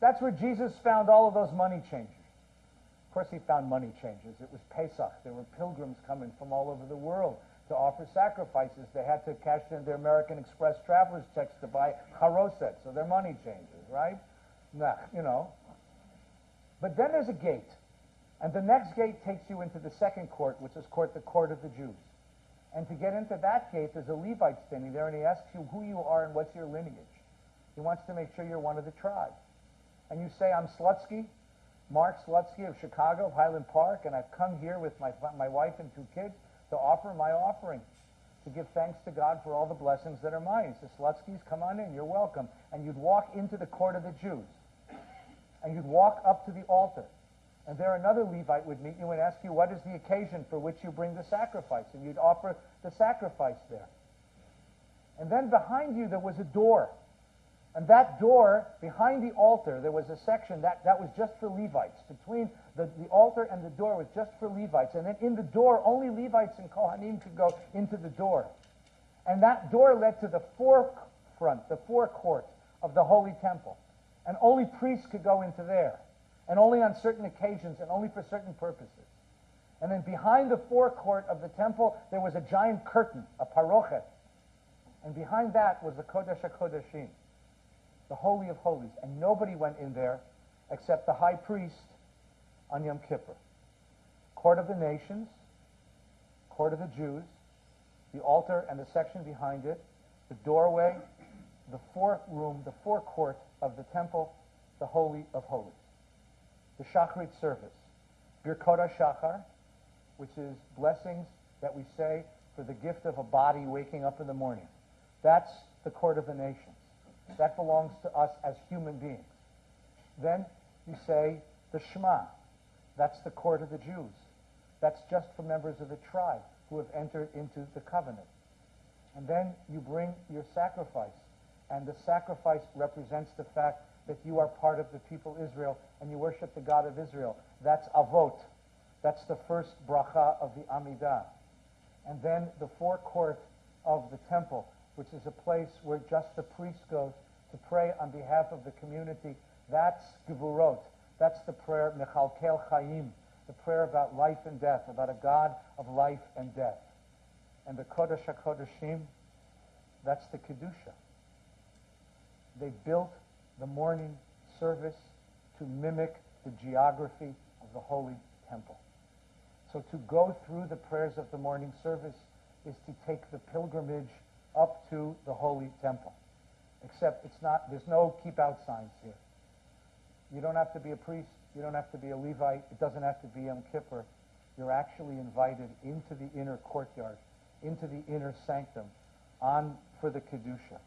That's where Jesus found all of those money changers. Of course, he found money changers. It was Pesach. There were pilgrims coming from all over the world to offer sacrifices. They had to cash in their American Express traveler's checks to buy charoset, so they're money changers, right? Nah, But then there's a gate. And the next gate takes you into the second court, which is the court of the Jews. And to get into that gate, there's a Levite standing there, and he asks you who you are and what's your lineage. He wants to make sure you're one of the tribe. And you say, I'm Slutsky, Mark Slutsky of Chicago, of Highland Park, and I've come here with my wife and 2 kids to offer my offering, to give thanks to God for all the blessings that are mine. He says, Slutskys, come on in, you're welcome. And you'd walk into the court of the Jews. And you'd walk up to the altar. And there another Levite would meet you and ask you, what is the occasion for which you bring the sacrifice? And you'd offer the sacrifice there. And then behind you there was a door. And that door, behind the altar, there was a section that was just for Levites. Between the altar and the door was just for Levites. And then in the door, only Levites and Kohanim could go into the door. And that door led to the forecourt of the Holy Temple. And only priests could go into there. And only on certain occasions and only for certain purposes. And then behind the forecourt of the temple, there was a giant curtain, a parochet. And behind that was the Kodesh HaKodeshim, the Holy of Holies. And nobody went in there except the high priest on Yom Kippur. Court of the Nations, Court of the Jews, the altar and the section behind it, the doorway, the forecourt of the temple, the Holy of Holies. The Shachrit service, Birkot HaShachar, which is blessings that we say for the gift of a body waking up in the morning. That's the Court of the Nations. That belongs to us as human beings. Then you say the Shema. That's the Court of the Jews. That's just for members of the tribe who have entered into the covenant. And then you bring your sacrifice. And the sacrifice represents the fact that you are part of the people Israel and you worship the God of Israel. That's Avot. That's the first bracha of the Amidah. And then the forecourt of the temple, which is a place where just the priest goes to pray on behalf of the community. That's Gevurot. That's the prayer Mechalkel Chayim, the prayer about life and death, about a God of life and death. And the Kodesh HaKodeshim, that's the Kedusha. They built the morning service to mimic the geography of the Holy Temple. So to go through the prayers of the morning service is to take the pilgrimage up to the Holy Temple. Except there's no keep out signs here. You don't have to be a priest. You don't have to be a Levite. It doesn't have to be Yom Kippur. You're actually invited into the inner courtyard, into the inner sanctum, for the Kedusha.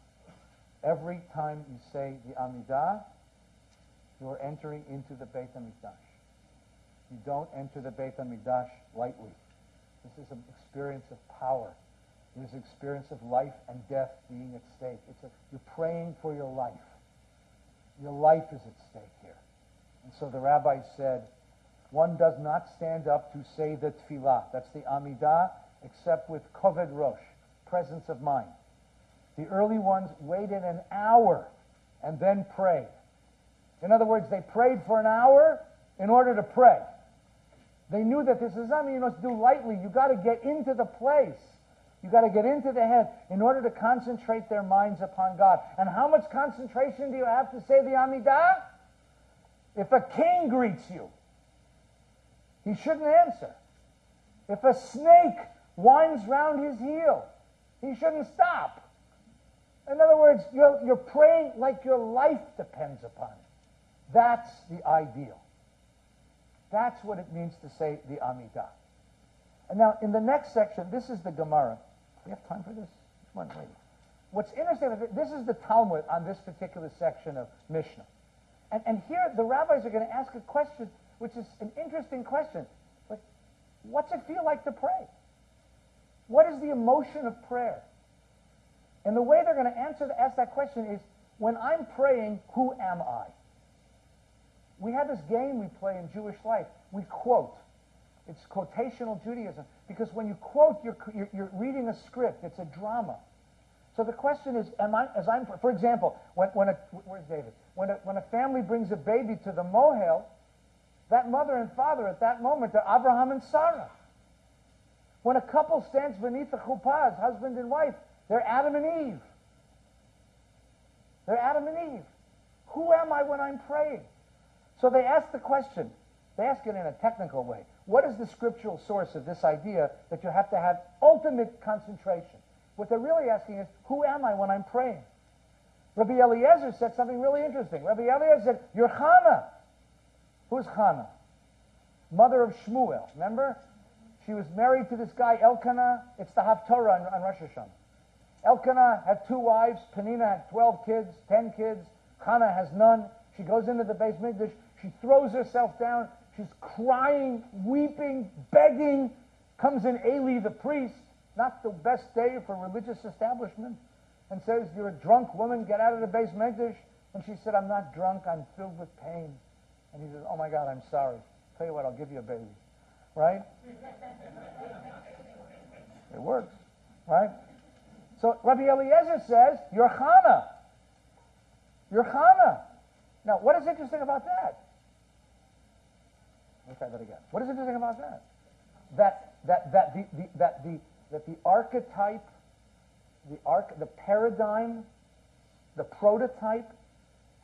Every time you say the Amidah, you are entering into the Beit HaMikdash. You don't enter the Beit HaMikdash lightly. This is an experience of power. It is an experience of life and death being at stake. You're praying for your life. Your life is at stake here. And so the rabbi said, one does not stand up to say the tefillah, that's the Amidah, except with koved rosh, presence of mind. The early ones waited an hour and then prayed. In other words, they prayed for an hour in order to pray. They knew that this is something you must do lightly. You've got to get into the place. You've got to get into the head in order to concentrate their minds upon God. And how much concentration do you have to say the Amidah? If a king greets you, he shouldn't answer. If a snake winds round his heel, he shouldn't stop. In other words, you're praying like your life depends upon it. That's the ideal. That's what it means to say the Amidah. And now, in the next section, this is the Gemara. Do we have time for this? Come on, wait. What's interesting, this is the Talmud on this particular section of Mishnah. And here, the rabbis are going to ask a question, which is an interesting question. Like, what's it feel like to pray? What is the emotion of prayer? And the way they're going to ask that question is, when I'm praying, who am I? We have this game we play in Jewish life. We quote. It's quotational Judaism. Because when you quote, you're reading a script. It's a drama. So the question is, for example, where's David? When a family brings a baby to the mohel, that mother and father at that moment are Abraham and Sarah. When a couple stands beneath the chuppah, husband and wife, they're Adam and Eve. They're Adam and Eve. Who am I when I'm praying? So they ask the question. They ask it in a technical way. What is the scriptural source of this idea that you have to have ultimate concentration? What they're really asking is, who am I when I'm praying? Rabbi Eliezer said something really interesting. Rabbi Eliezer said, you're Chana. Who's Chana? Mother of Shmuel. Remember? She was married to this guy, Elkanah. It's the Haftorah on Rosh Hashanah. Elkanah had 2 wives. Penina had 12 kids, 10 kids. Chana has none. She goes into the Beis Mikdash. She throws herself down. She's crying, weeping, begging. Comes in Eli, the priest, not the best day for religious establishment, and says, you're a drunk woman, get out of the Beis Mikdash. And she said, I'm not drunk, I'm filled with pain. And he says, oh my God, I'm sorry. Tell you what, I'll give you a baby. Right? It works. Right? So Rabbi Eliezer says, you're Chana. You're Chana. Now, what is interesting about that? Let's try that again. What is interesting about that? That the archetype, the paradigm, the prototype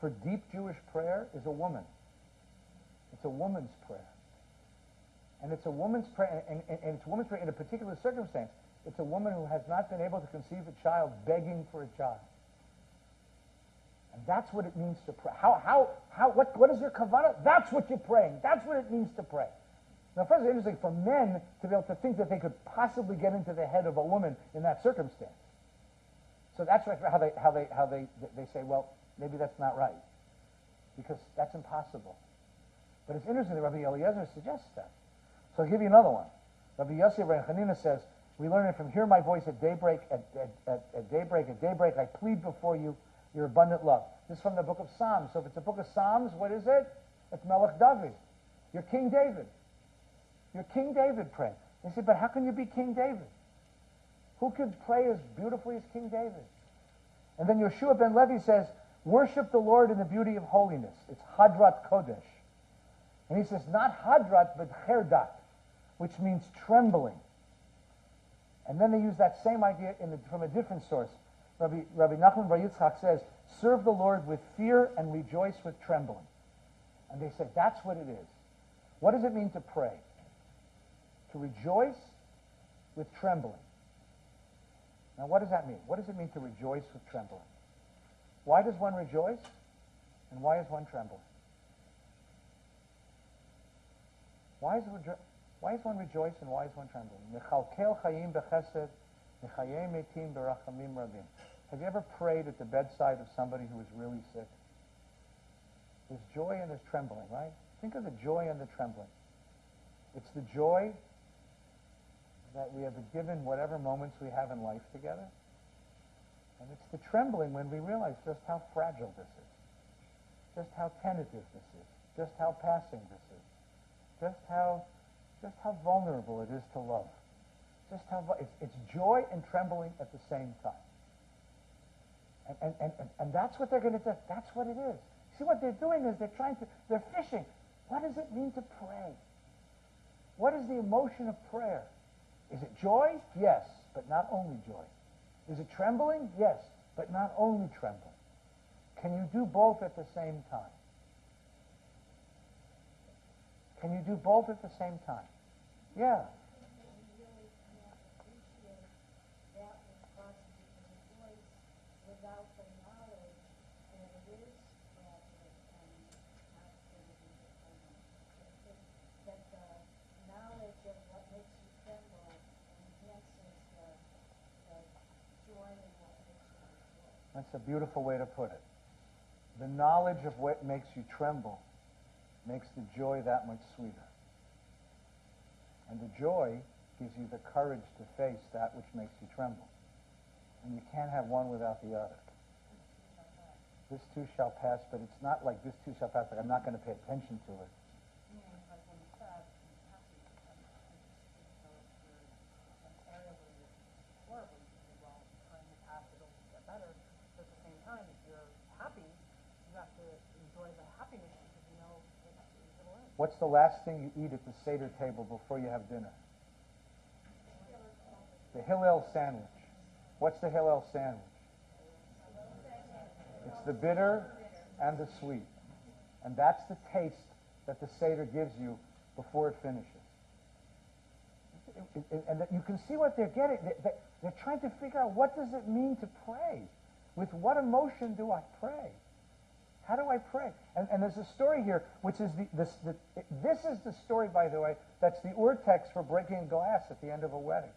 for deep Jewish prayer is a woman. It's a woman's prayer. And it's a woman's prayer, and it's a woman's prayer in a particular circumstance. It's a woman who has not been able to conceive a child, begging for a child. And that's what it means to pray. What is your kavanah? That's what you're praying. That's what it means to pray. Now, first, it's interesting for men to be able to think that they could possibly get into the head of a woman in that circumstance. So that's how they say, well, maybe that's not right, because that's impossible. But it's interesting that Rabbi Eliezer suggests that. So I'll give you another one. Rabbi Yossi ben Chanina says, we learn it from hear my voice at daybreak, at daybreak I plead before you your abundant love. This is from the book of Psalms. So if it's a book of Psalms, what is it? It's Melech David. You're King David. You're King David praying. They say, but how can you be King David? Who could pray as beautifully as King David? And then Yeshua ben Levi says, worship the Lord in the beauty of holiness. It's Hadrat Kodesh. And he says, not hadrat, but cherdat, which means trembling. And then they use that same idea from a different source. Rabbi Nachman Bar Yitzchak says, serve the Lord with fear and rejoice with trembling. And they say, that's what it is. What does it mean to pray? To rejoice with trembling. Now, what does that mean? What does it mean to rejoice with trembling? Why does one rejoice? And why is one trembling? Why is one rejoice and why is one trembling? Mechalkel chayim bechesed, mechayim metim berachamim rabim. Have you ever prayed at the bedside of somebody who is really sick? There's joy and there's trembling, right? Think of the joy and the trembling. It's the joy that we have been given whatever moments we have in life together. And it's the trembling when we realize just how fragile this is, just how tentative this is, just how passing this is, just how vulnerable it is to love. It's joy and trembling at the same time. And that's what they're going to do. That's what it is. See, what they're doing is they're fishing. What does it mean to pray? What is the emotion of prayer? Is it joy? Yes, but not only joy. Is it trembling? Yes, but not only trembling. Can you do both at the same time? Can you do both at the same time? Yeah. That's a beautiful way to put it. The knowledge of what makes you tremble makes the joy that much sweeter. And the joy gives you the courage to face that which makes you tremble. And you can't have one without the other. This too shall pass, but it's not like this too shall pass, like I'm not going to pay attention to it. What's the last thing you eat at the Seder table before you have dinner? The Hillel sandwich. What's the Hillel sandwich? It's the bitter and the sweet. And that's the taste that the Seder gives you before it finishes. And you can see what they're getting. They're trying to figure out, what does it mean to pray? With what emotion do I pray? How do I pray? And there's a story here, which is this is the story, by the way, that's the ur text for breaking glass at the end of a wedding.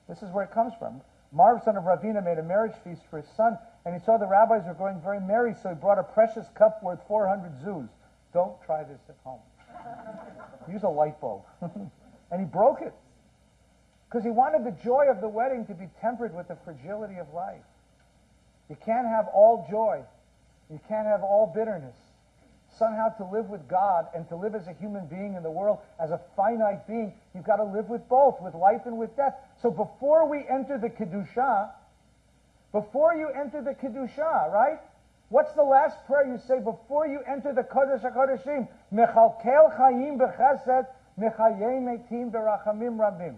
This is where it comes from. Marv, son of Ravina, made a marriage feast for his son, and he saw the rabbis were going very merry, so he brought a precious cup worth 400 zuz. Don't try this at home. Use a light bulb. And he broke it, because he wanted the joy of the wedding to be tempered with the fragility of life. You can't have all joy. You can't have all bitterness. Somehow to live with God and to live as a human being in the world, as a finite being, you've got to live with both, with life and with death. So before we enter the Kedusha, right? What's the last prayer you say before you enter the Kodesh HaKodeshim? Mechalkel chayim b'chesed, mechayim metim berachamim rabim.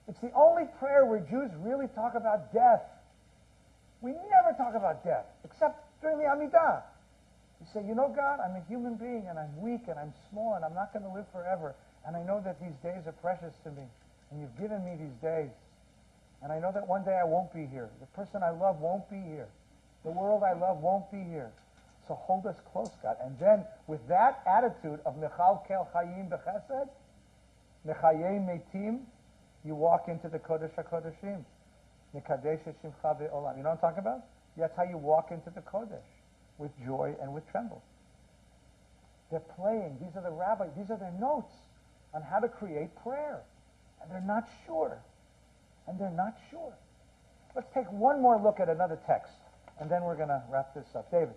It's the only prayer where Jews really talk about death. We never talk about death, except during the Amidah. You say, you know, God, I'm a human being, and I'm weak, and I'm small, and I'm not going to live forever. And I know that these days are precious to me, and you've given me these days. And I know that one day I won't be here. The person I love won't be here. The world I love won't be here. So hold us close, God. And then, with that attitude of Mechal Kel Chayim B'Chesed, Mechayim Metim, you walk into the Kodesh HaKodeshim. Mekadesh Shimcha Be'olam. You know what I'm talking about? That's how you walk into the Kodesh, with joy and with tremble. They're playing. These are the rabbis. These are their notes on how to create prayer. And they're not sure. Let's take one more look at another text, and then we're going to wrap this up. David.